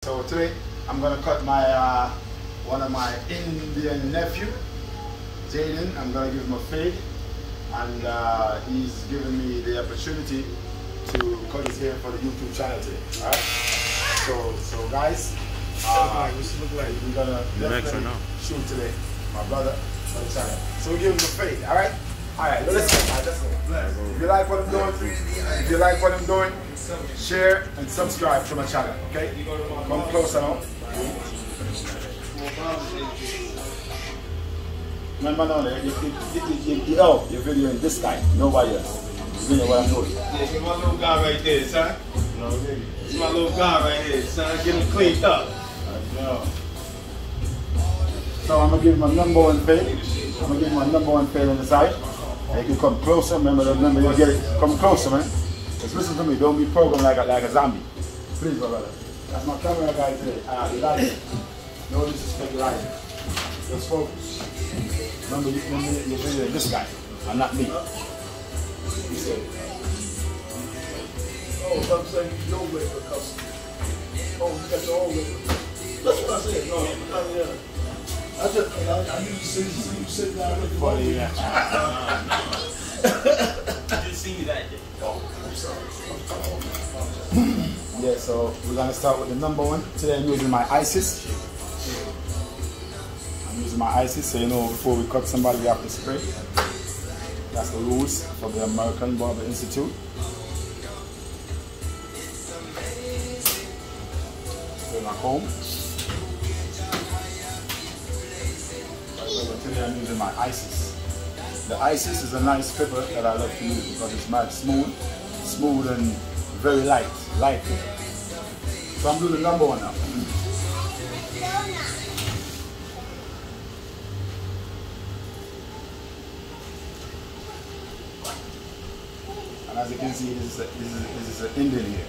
So today I'm gonna cut my one of my Indian nephew, Jaden. I'm gonna give him a fade, and he's given me the opportunity to cut his hair for the YouTube channel today. All right. So guys, we're gonna definitely shoot today, my brother, for the channel. So we give him a fade. All right. All right. Listen. If you like what I'm doing, share and subscribe to my channel, okay? Come closer now. Remember now, you're videoing this guy, nobody else. You know what I'm doing. Yeah, get my little guy right there, son. It's my little guy right here, son. Get him cleaned up. So I'm gonna give him a #1 fade. I'm gonna give him a #1 fade on the side. And you can come closer. Remember you get it. Come closer, man. Just listen to me, don't be programmed like a zombie. Please, my brother. That's my camera guy today. The lighting. No disrespect, lighting. Just focus. Remember, you're videoing this guy, and not me. He said. Oh, I'm saying you don't wait for customers. Oh, you got your own way. That's what I said. No, I usually see you sitting down with the body. You just see me that day. Yeah, so we're gonna start with the #1. Today I'm using my ISIS. So you know before we cut somebody we have to spray. That's the rules from the American Barber Institute. Spray my comb. Today I'm using my ISIS. The ISIS is a nice pepper that I love to use because it's mad smooth and very light. So I'm doing the #1 now. And as you can see, this is an Indian here.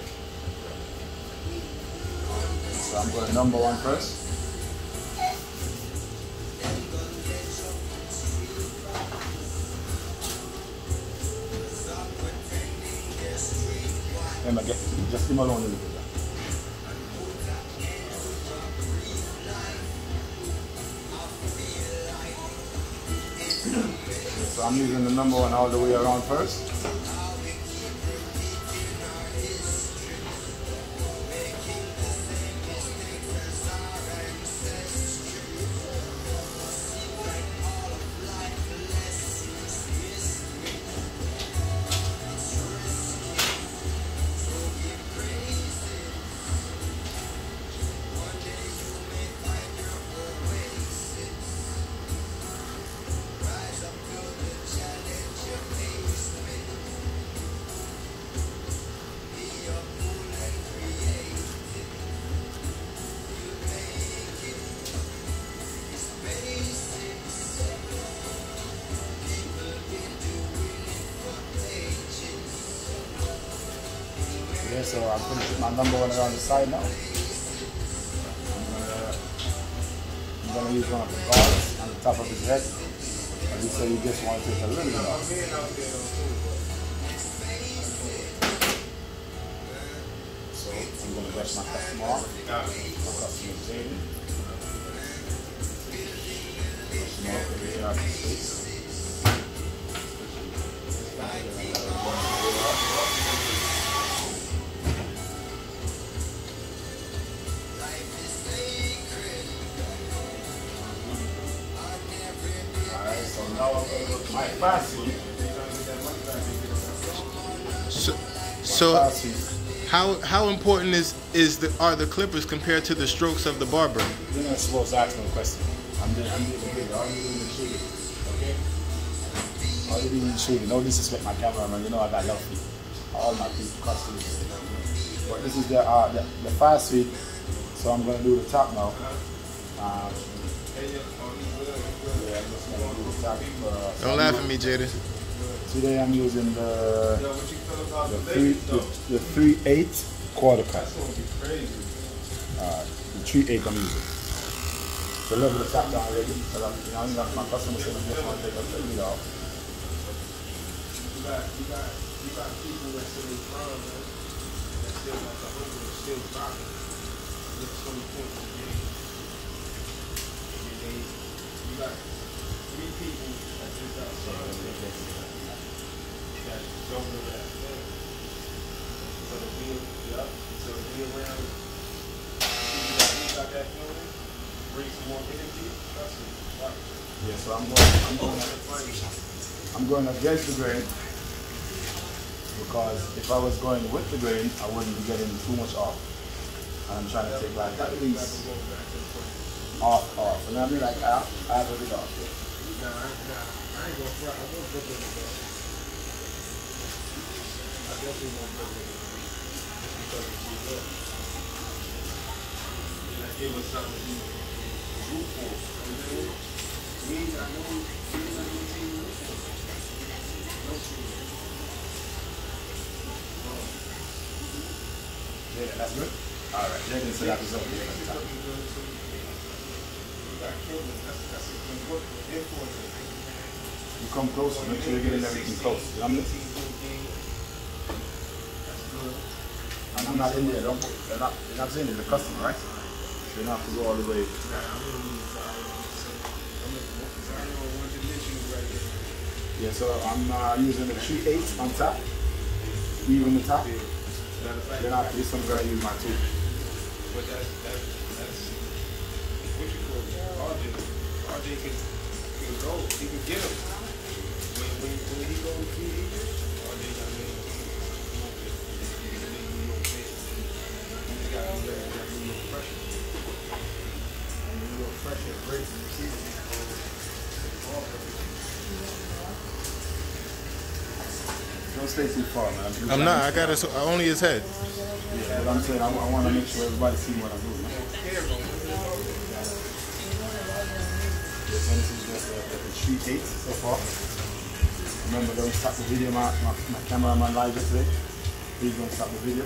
So I'm going #1 first. Just leave him alone a little bit. So I'm using the #1 all the way around first. So I'm finishing my #1 around the side now. I'm gonna use one of the guards on the top of his head. As you say, you just want to take a little bit off. So I'm gonna brush my customer off. My customer is Jaden. Brush him off every out of his face. So how important are the clippers compared to the strokes of the barber? You're not supposed to ask me a question. I'm doing the video. All you're doing is shooting. Okay? All you're doing is shooting. No disrespect my cameraman. You know I got love for you. All my people, customers. But this is the fast feed. So I'm gonna do the top now. Yeah, I'm just gonna do the top. Don't laugh at me, Jaden. Today I'm using the 3/8 quarter cut. The 3/8 I'm using. So level the top down already. So my customer said just want to take a little off. You got people that say they from, man. That still got the hope and still dropping. You got 3 people that just outside. That don't know that. So the wheel, yup. So the wheel around. You got that feeling. Bring some more energy. That's it. Right. Yeah, so I'm going against the grain, because if I was going with the grain, I wouldn't be getting too much off. And I'm trying to take like at least off. And I mean like half of it off. Nah, I ain't gonna fry. I'm gonna put it in the bowl. I definitely won't put it in the bowl. Just because it's too good. And that give us something to root for. You know? We ain't got no team to root for. No team. Yeah, that's good. Alright, yeah, then so that is okay. You come close, make sure you're getting everything close. You know what I mean? And I'm not in there, you're not saying it's a customer, right? So you don't have to go all the way. Yeah, so I'm using the 3/8 on top, even the top. Then after this, I'm going to use my tool. But that's what you call it. RJ can go. He can get him. When he goes to Egypt, RJ got to make him. He got to let that little pressure. And a little pressure breaks the season. Don't stay too far, man. I'm not. I got only his head. Yeah, but I'm saying I want to make sure everybody sees what I'm doing. Man. Yeah, so this is just the 3/8 so far. Remember, don't stop the video. My cameraman live yesterday. Please don't stop the video.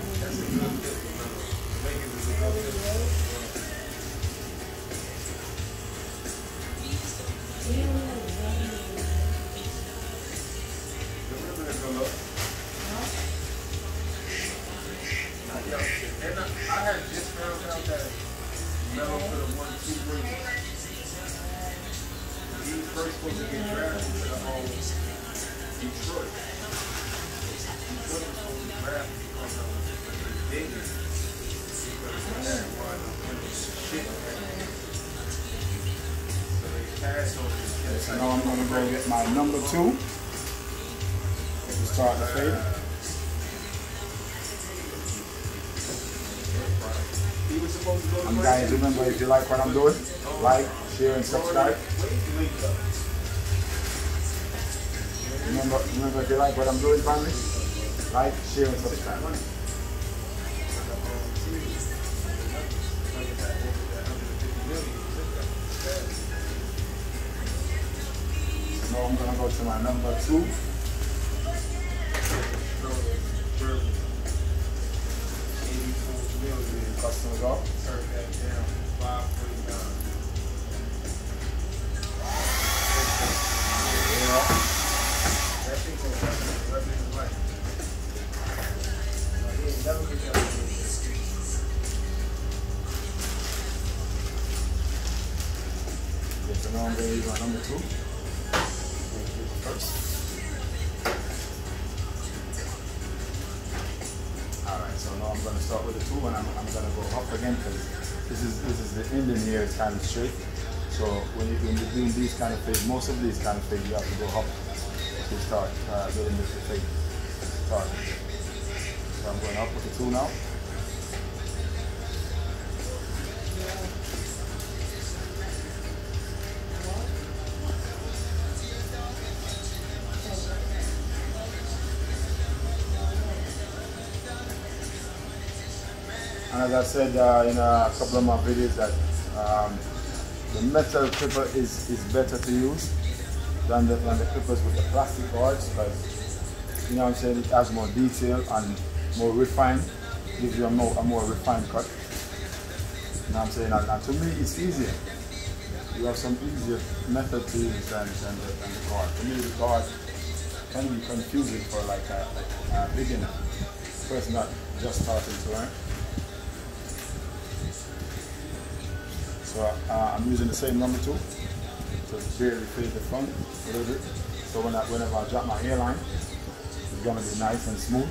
And I had just found out that Melo could have won 2 rings. He was first supposed to get drafted to Detroit. Detroit was supposed to draft because of the biggest. Because he had one shit. So they passed on this. So now I'm going to go get my number 2 to start the fade. And guys, remember, if you like what I'm doing, like, share, and subscribe. Remember, if you like what I'm doing, family, like, share, and subscribe. So now I'm gonna go to my number 2. Customers off. Turn that down 549. That thing gonna run his life. He ain't never been able to do this. So now I'm going to use my number 2. First. Alright, so now I'm going to start with the 2 and I'm going to go up again because this is the ending here, it's kind of straight. So when you're doing these kind of fades, most of these kind of fades, you have to go up to start getting this fade started. So I'm going up with the 2 now. And as I said in a couple of my videos that the metal clipper is better to use than the clippers with the plastic cords, because you know what I'm saying, it has more detail and more refined, gives you a more refined cut. You know what I'm saying? And to me it's easier. You have some easier method to use than the cord. For me the cord can be confusing for like a beginner, person that just starting to learn. So I'm using the same number 2 to barely fade the front a little bit. So whenever I drop my hairline, it's gonna be nice and smooth.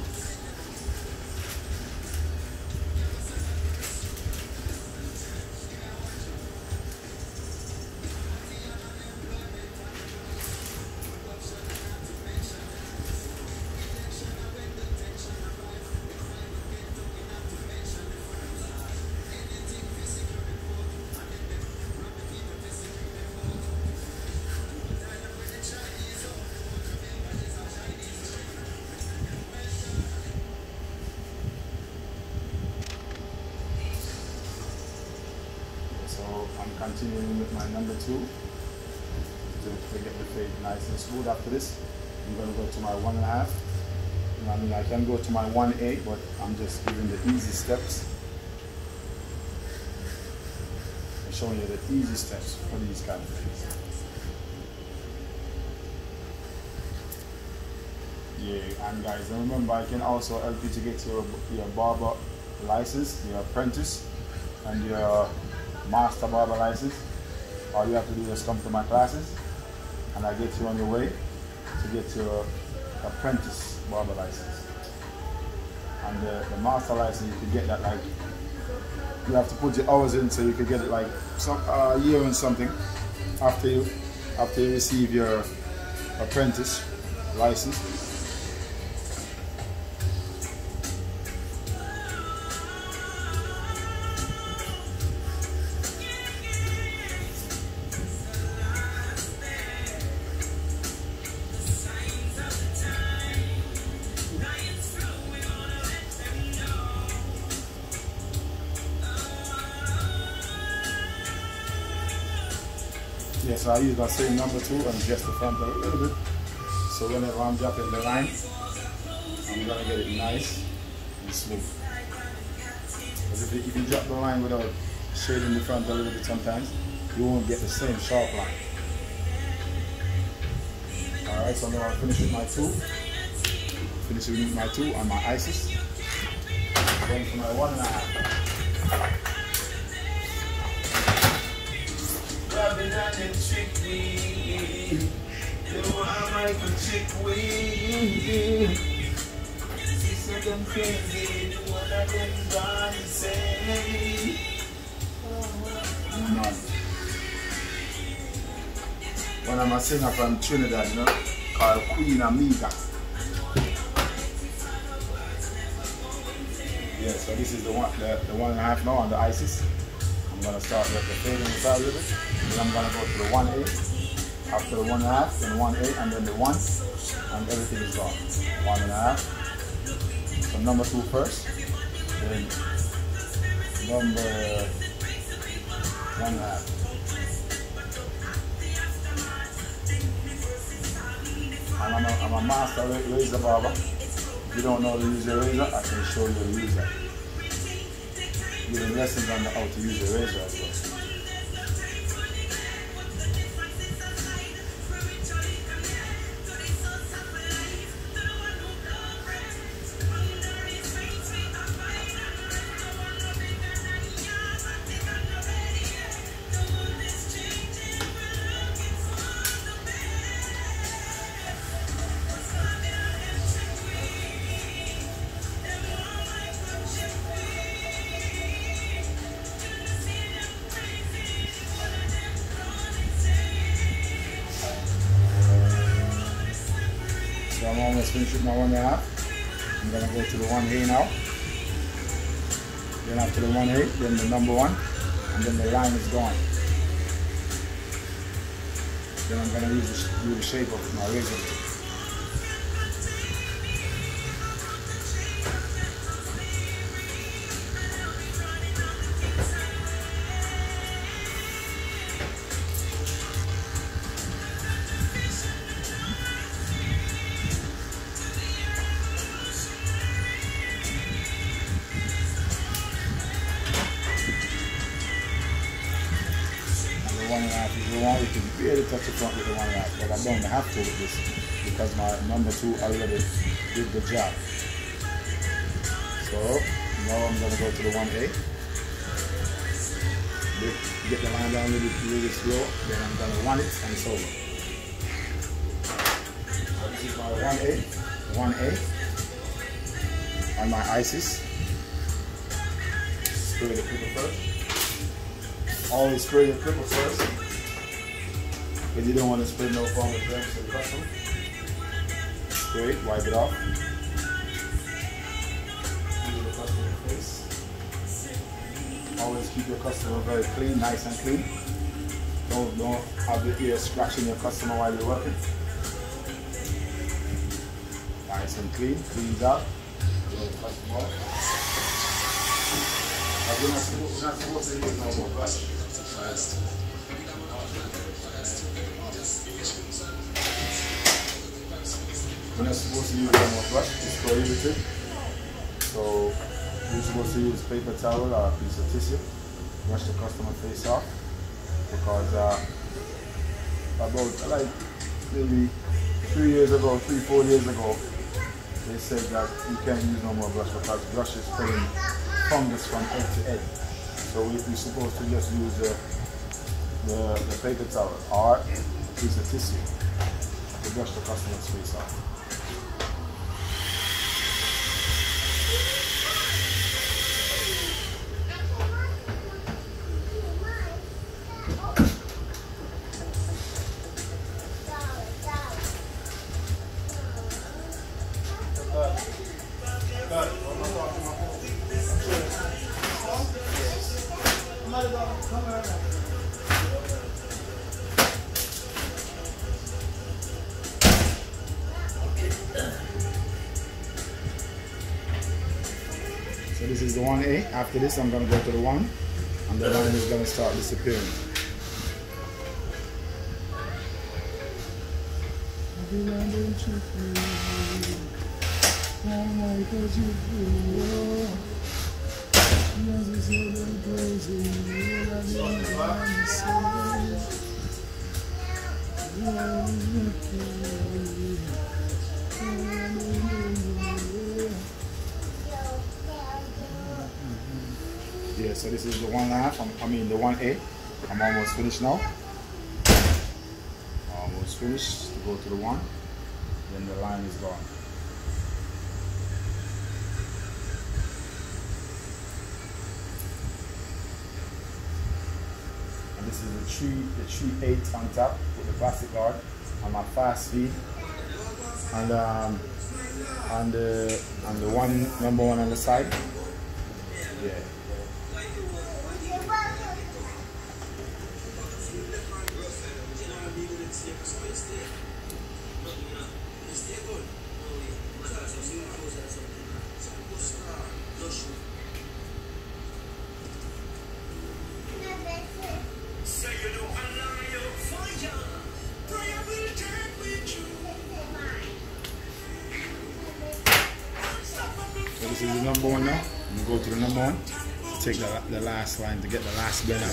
So I'm continuing with my number 2 to get the fade nice and smooth. After this, I'm going to go to my 1.5. I mean, I can go to my 1/8, but I'm just giving the easy steps. I'm showing you the easy steps for these kind of things. Yeah, and guys, remember, I can also help you to get your barber license, your apprentice, and your master barber license. All you have to do is come to my classes, and I get you on your way to get your apprentice barber license. And the master license, you can get that, like, you have to put your hours in, so you can get it like a year and something after you receive your apprentice license. Yeah, so I use that same number 2 and adjust the front a little bit. So whenever I'm dropping the line, I'm gonna get it nice and smooth. Because if you drop the line without shading the front a little bit, sometimes you won't get the same sharp line. Alright, so now I'll finish with my 2. Finish with my 2 on my ISIS. Going for my 1.5. Robin and trick me. You are my chick we. She said I'm crazy. One of them gone say. One of my singer from Trinidad, you know, called Queen Amiga. Yeah, so this is the 1.5 now on the ISIS. I'm gonna start with the fade inside a little bit. Then I'm gonna go to the 1/8. After the 1.5, then 1/8, and then the 1, and everything is gone. 1.5. So number 2 first, then number 1.5. And I'm a master razor barber. If you don't know how to use your razor, I can show you how to use that. Giving lessons on how to use your razor as well. So I'm almost finished with my 1.5. I'm gonna go to the 1/8 now. Then after the 1/8, then the number 1, and then the line is gone. Then I'm gonna do the shape of my razor. If you want, you can barely touch the front with the 1.5, but I don't have to with this because my number 2 already did the job. So now I'm gonna go to the 1/8. get the line down really slow, then I'm gonna run it and it's over. So this is my 1A on my ISIS. Spray the clipper first. Always spray the clipper first, because you don't want to spray no foam with them to the customer. Spray it, wipe it off. Give the customer face. Always keep your customer very clean, nice and clean. Don't have the ear scratching your customer while you're working. Nice and clean, cleans out. Give the customer off. We're not supposed to use no more brush. We're not supposed to use no more brush, it's prohibited. So we're supposed to use paper towel or a piece of tissue, wash the customer face off, because about like maybe 4 years ago, they said that you can't use no more brush because brush is spreading fungus from head to head. So we're supposed to just use the paper towel or a piece of tissue to brush the customer's face off. So this is the 1A. After this, I'm going to go to the 1, and the line is going to start disappearing. Yeah, so this is the 1.5, the 1A. I'm almost finished now. Almost finished to go to the 1. Then the line is gone. And this is the 3/8 on top with the plastic guard on my fast feed. And the number 1 on the side. Yeah. So this is the number 1 now. I'm going to go to the number 1 to take the last line to get the last blend out.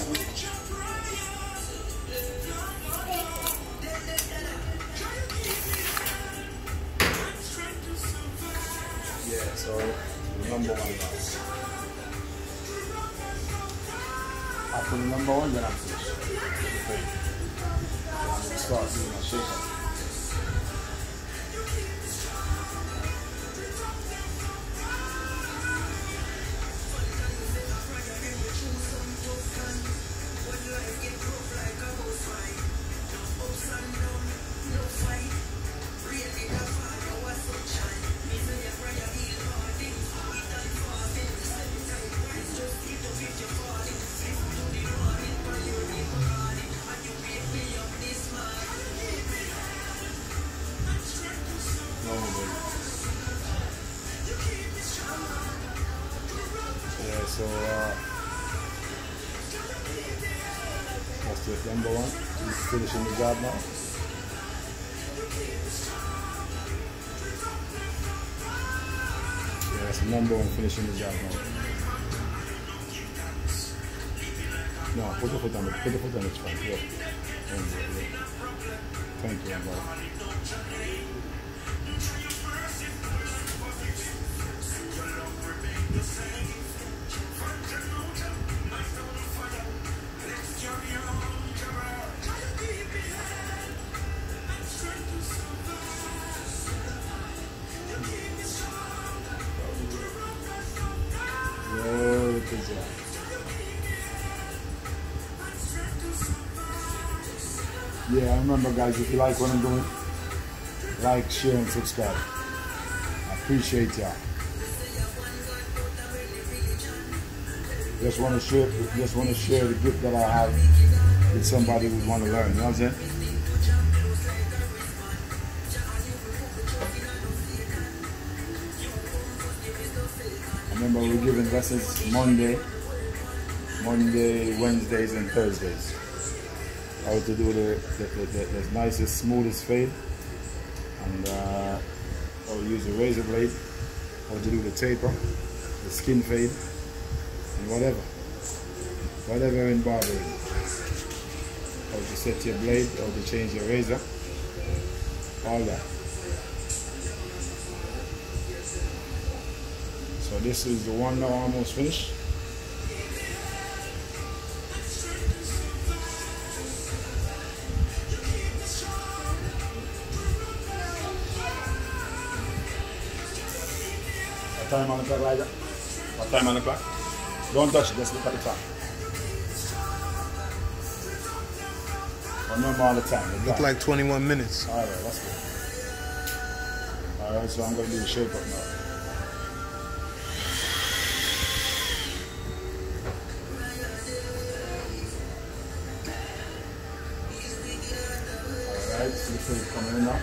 Yeah, so the number 1 now. After the number 1, then I'm finished. Okay. I'm going to start doing my shaker. Yeah, so that's the number 1. He's finishing the job now. Yeah, that's the number 1 finishing the job now. No, put the foot on its front. Yeah. Thank you, bro. Yeah, remember guys, if you like what I'm doing, like, share, and subscribe. I appreciate y'all. Just want to share the gift that I have with somebody who want to learn. You know what I'm saying? I remember we're giving lessons Monday, Wednesdays, and Thursdays. How to do the nicest, smoothest fade, and how to use a razor blade, how to do the taper, the skin fade, and whatever in barbering. How to set your blade, how to change your razor, all that. So this is the one now almost finished. What time on the clock, Liza? What time on the clock? Don't touch it, just look at the time. Remember all the time. Look like 21 minutes. Alright, that's good. Alright, so I'm going to do the shape up now. Alright, so this is coming in now.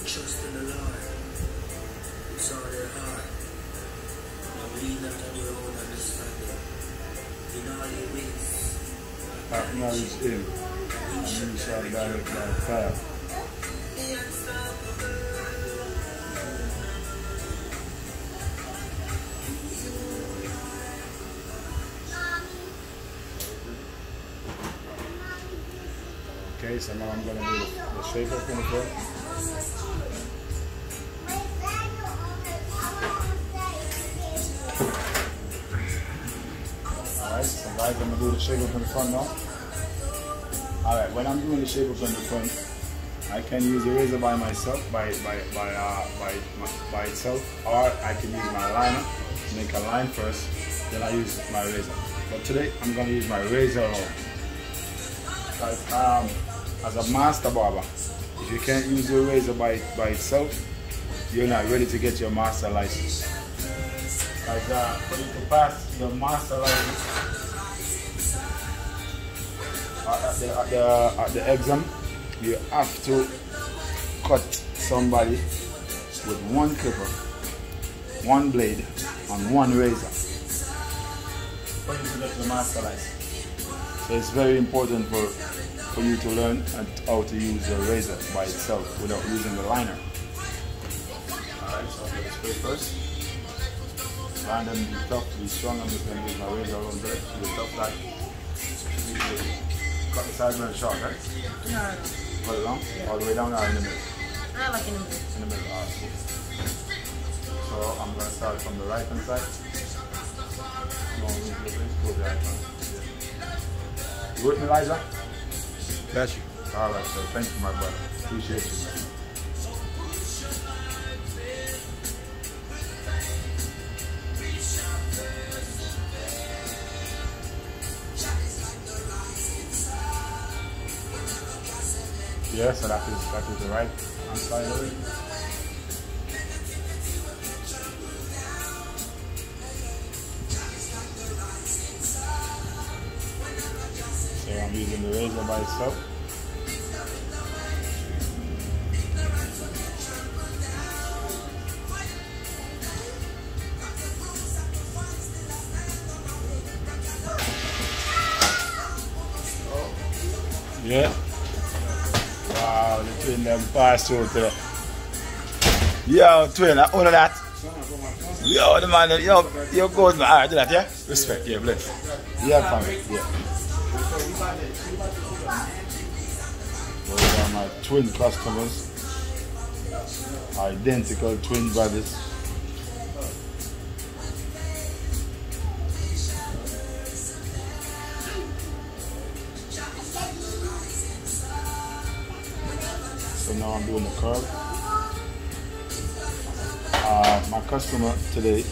Trust in the Lord, it's all their heart. Now lean not on your own understanding. In all your ways, Acknowledge him, and you shall direct thy path. Okay, so now I'm going to do the shape up in the front. Alright, so guys, I'm going to do the shape up in the front now. Alright, when I'm doing the shape up in the front, I can use the razor by myself, by itself, or I can use my liner, make a line first, then I use my razor. But today, I'm going to use my razor alone. Because as a master barber, if you can't use your razor by itself, you're not ready to get your master license. Because for you to pass your master license at the exam, you have to cut somebody with one clipper, one blade, and one razor for you to get your master license. So it's very important for you to learn how to use your razor by itself without using the liner. Alright, so I'll get the spray first. And then be tough, be strong. I'm just going to use my razor around there to be tough like. Cut the sides very short, right? No. Cut it long? Yeah. All the way down or in the middle? I like in the middle. In the middle, alright. So I'm going to start from the right hand side. No, go the right hand. Yeah. You with me, Liza? Got you. Alright, so thank you, my brother. Appreciate you, man. Yeah, so that is the right hand side of it. So I'm using the razor by itself. Yeah. Wow, the twin them pass through today. Yo, twin, all of that. Yo, the man, yo, goes, man. Alright, do that, yeah? Respect, yeah, bless. Yeah, family, yeah. Those are my twin customers. Identical twin brothers. So now I'm doing the curl. My customer today,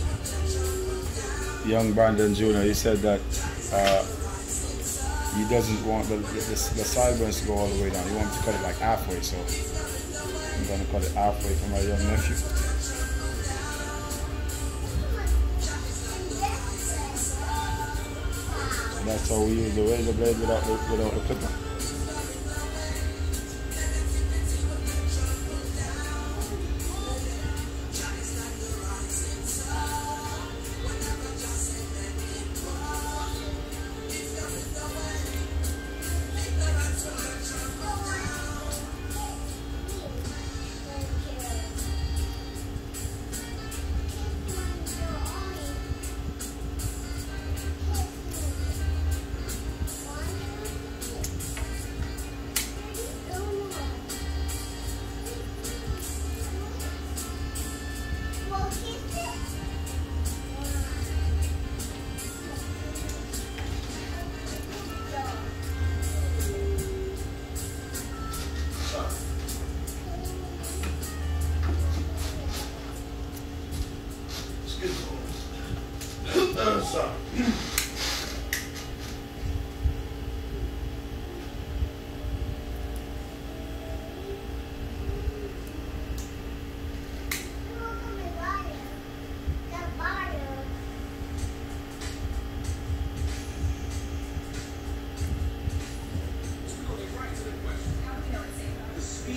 young Brandon Jr., he said that he doesn't want the sideburns to go all the way down. He wants to cut it like halfway, so I'm going to cut it halfway for my young nephew. So that's how we use the razor blade without the clipper.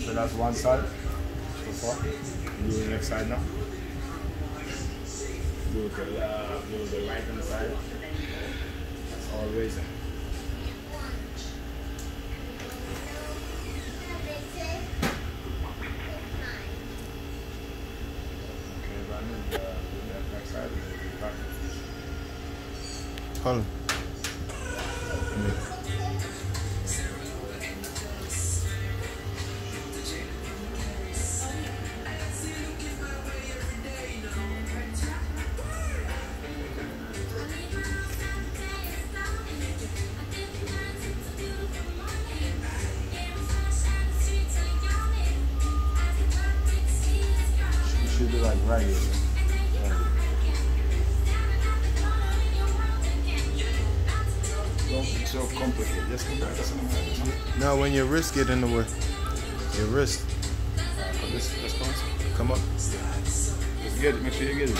So that's one side so far. Do the next side now. Do the right hand side. That's all razor. Okay, Brandon, do that next side. Hold on. Should be like right here. Don't be so complicated. Just come back to something like this. Now when your wrist get in the way, your wrist, Let's come up. Just get it. Make sure you get it.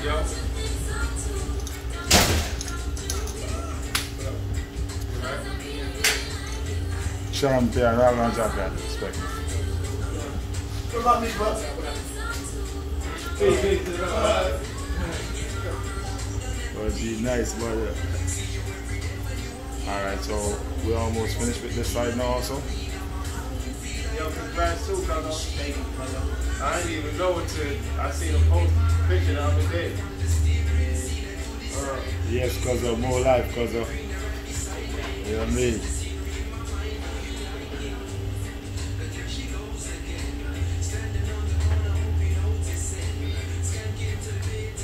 Yo. Champion, all on champion. Respect. What about me, bro? Hey, Well, it'd be nice, brother. Alright, so we're almost finished with this side now also. Yo, congrats too, brother. Thank you, brother. I didn't even know until I seen a post picture the other day. Yes, because of more life, because of, you know what I mean?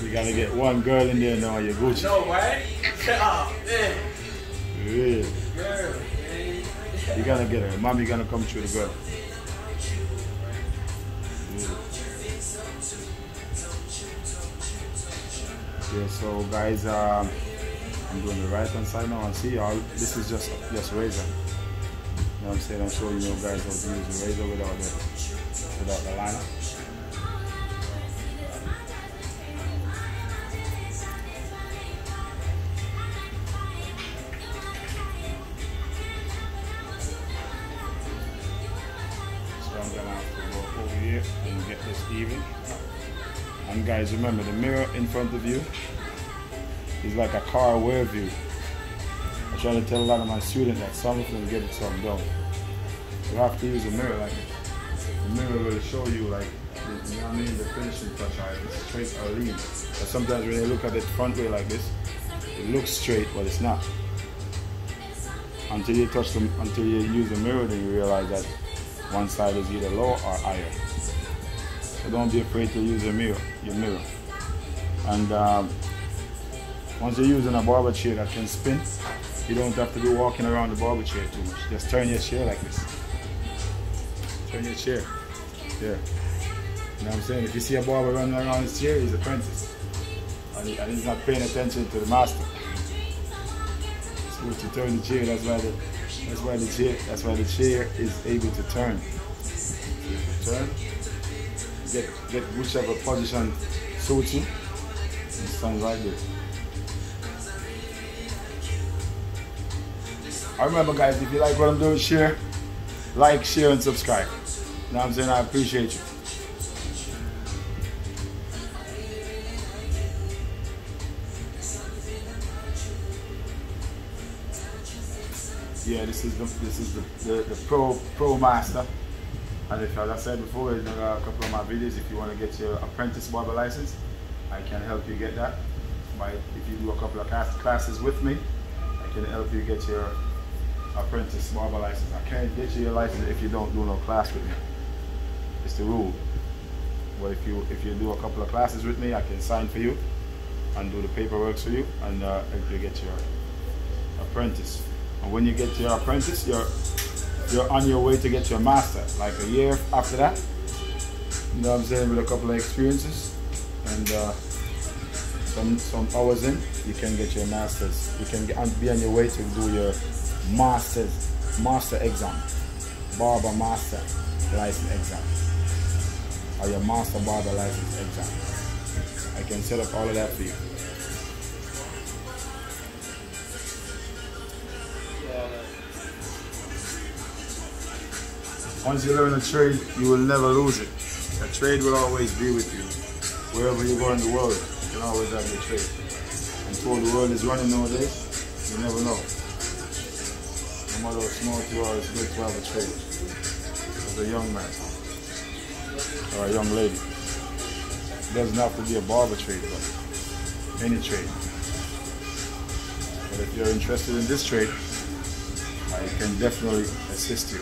You gotta get one girl in there now, you're Gucci. No, right? Oh, man. Yeah. Girl, man. You're gonna get her. Mommy gonna come through the girl. Yeah, so guys, I'm doing the right hand side now and see all this is just razor. You know what I'm saying? I'm showing you guys how to use the razor without the liner. So I'm gonna have to go over here and get this even. And guys, remember the mirror in front of you is like a car rear view. I try to tell a lot of my students that some of them get it, some don't. You have to use a mirror like this. The mirror will show you like, you know what I mean, the finishing touch, it's straight or lean. But sometimes when you look at it front way like this, it looks straight, but it's not. until you touch them, until you use the mirror, then you realize that one side is either low or higher. So don't be afraid to use your mirror. And once you're using a barber chair that can spin, you don't have to be walking around the barber chair too much. Just turn your chair like this. Turn your chair. There. You know what I'm saying? If you see a barber running around his chair, he's an apprentice. And he's not paying attention to the master. So if you turn the chair, that's why the chair is able to turn. So if you turn, get whichever position suits you, and stand right there. I remember, guys, if you like what I'm doing, share, like, share, and subscribe. You know what I'm saying? I appreciate you. Yeah, this is the pro master. And if, as I said before, in a couple of my videos, if you want to get your apprentice barber license, I can help you get that. If you do a couple of classes with me, I can help you get your apprentice barber license. I can't get you your license if you don't do no class with me. It's the rule. But if you do a couple of classes with me, I can sign for you and do the paperwork for you and help you get your apprentice. And when you get your apprentice, you're on your way to get your master. Like a year after that, you know what I'm saying, with a couple of experiences and some hours in, you can get your masters. You can be on your way to do your master exam, barber master license exam, or your master barber license exam. I can set up all of that for you. Once you learn a trade, you will never lose it. A trade will always be with you. Wherever you go in the world, you can always have your trade. And so the world is running nowadays, you never know. No matter how small you are, it's good to have a trade. As a young man or a young lady. It doesn't have to be a barber trade, but any trade. But if you're interested in this trade, I can definitely assist you.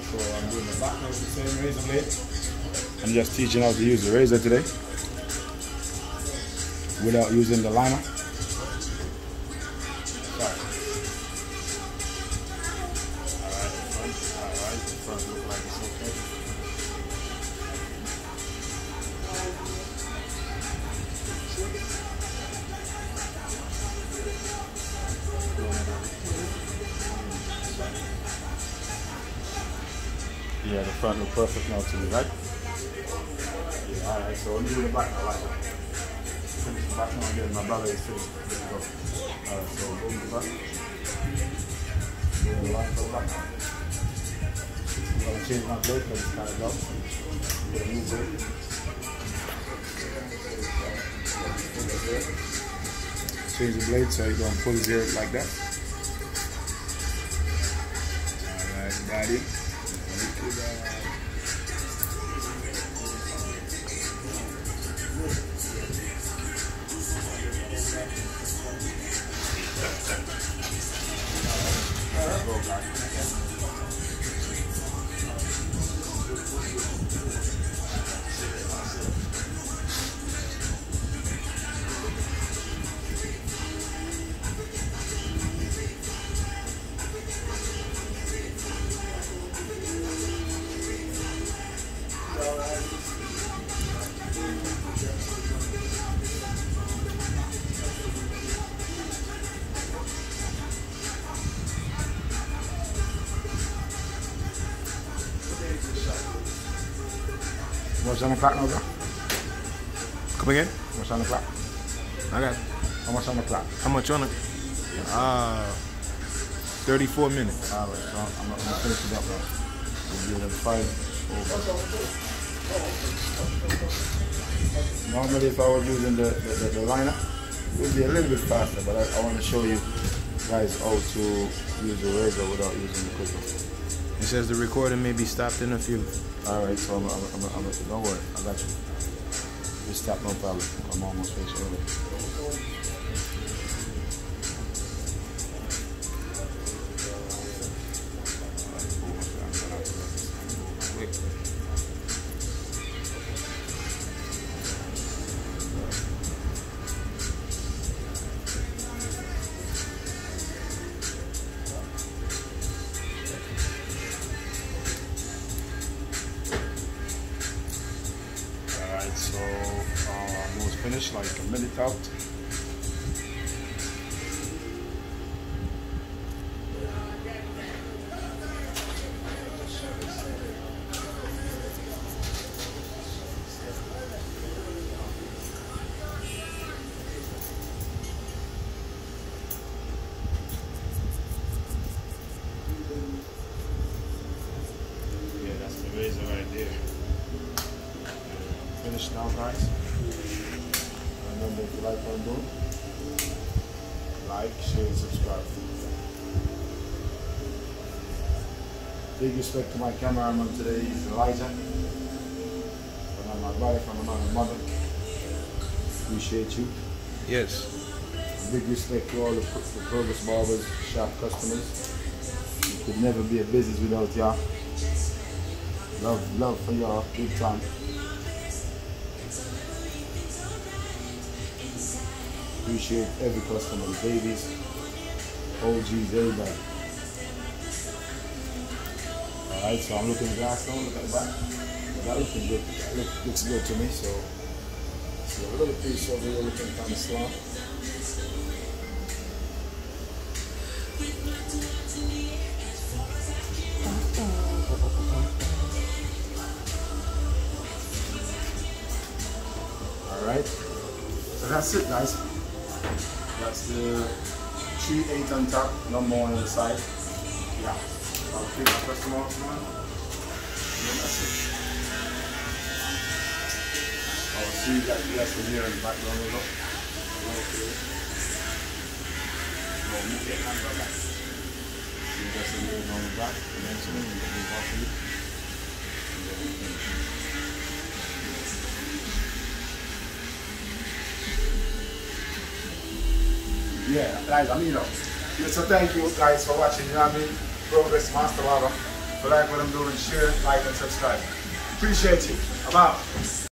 So I'm doing the back now with the same razor blade. I'm just teaching how to use the razor today without using the liner. Sorry. Alright, the front look like it's okay. Yeah, the front look perfect now to me, right? Yeah, alright, so let me do the back now, like that. Finish the back now and then my brother is finished. Let's go. Alright, so boom the back. Boom the line for the back now. I'm going to change my blade because it's kind of low. Get a new blade. Change the blade so you don't pull his hair like that. Alright, daddy. What's on the clock now, bro? Come again? What's on the clock? I got How much on the clock? how much on it? 34 minutes. Alright, so I'm gonna finish it up now. We'll do it at 5 over. Normally if I was using the liner, it would be a little bit faster, but I want to show you guys how to use the razor without using the clipper. It says the recording may be stopped in a few. Alright, so I'm don't worry, I got you. We stop, no problem. I'm almost finished early. Alright, so almost finished, like a minute out. Yeah, that's the razor right there. Finished now, guys. Remember, if you like what I'm doing, like, share, and subscribe. Big respect to my cameraman today, is Elijah. From my brother, from another mother. Appreciate you. Yes. Big respect to all the Progress Barbers shop customers. It could never be a business without y'all. Love for y'all, big time. Appreciate every customer, the babies, OGs, everybody. Alright, so I'm looking at the glass now, look at the back. That looking good. That looks good to me, so a little piece over here looking kind of slump. Alright, so that's it, guys. That's the 3/8 on top, number 1 on the side. Yeah, I'll take my customer off now. And then that's it. I'll see that less than here in the background. Look. Okay. No, move it and go back. See that's the mirror on the back. And then so we can move off of it. And then we finish. Yeah, guys, I mean, so thank you guys for watching, you know what I mean? Progress Master Barber. If you like what I'm doing, share, like, and subscribe. Appreciate you. I'm out.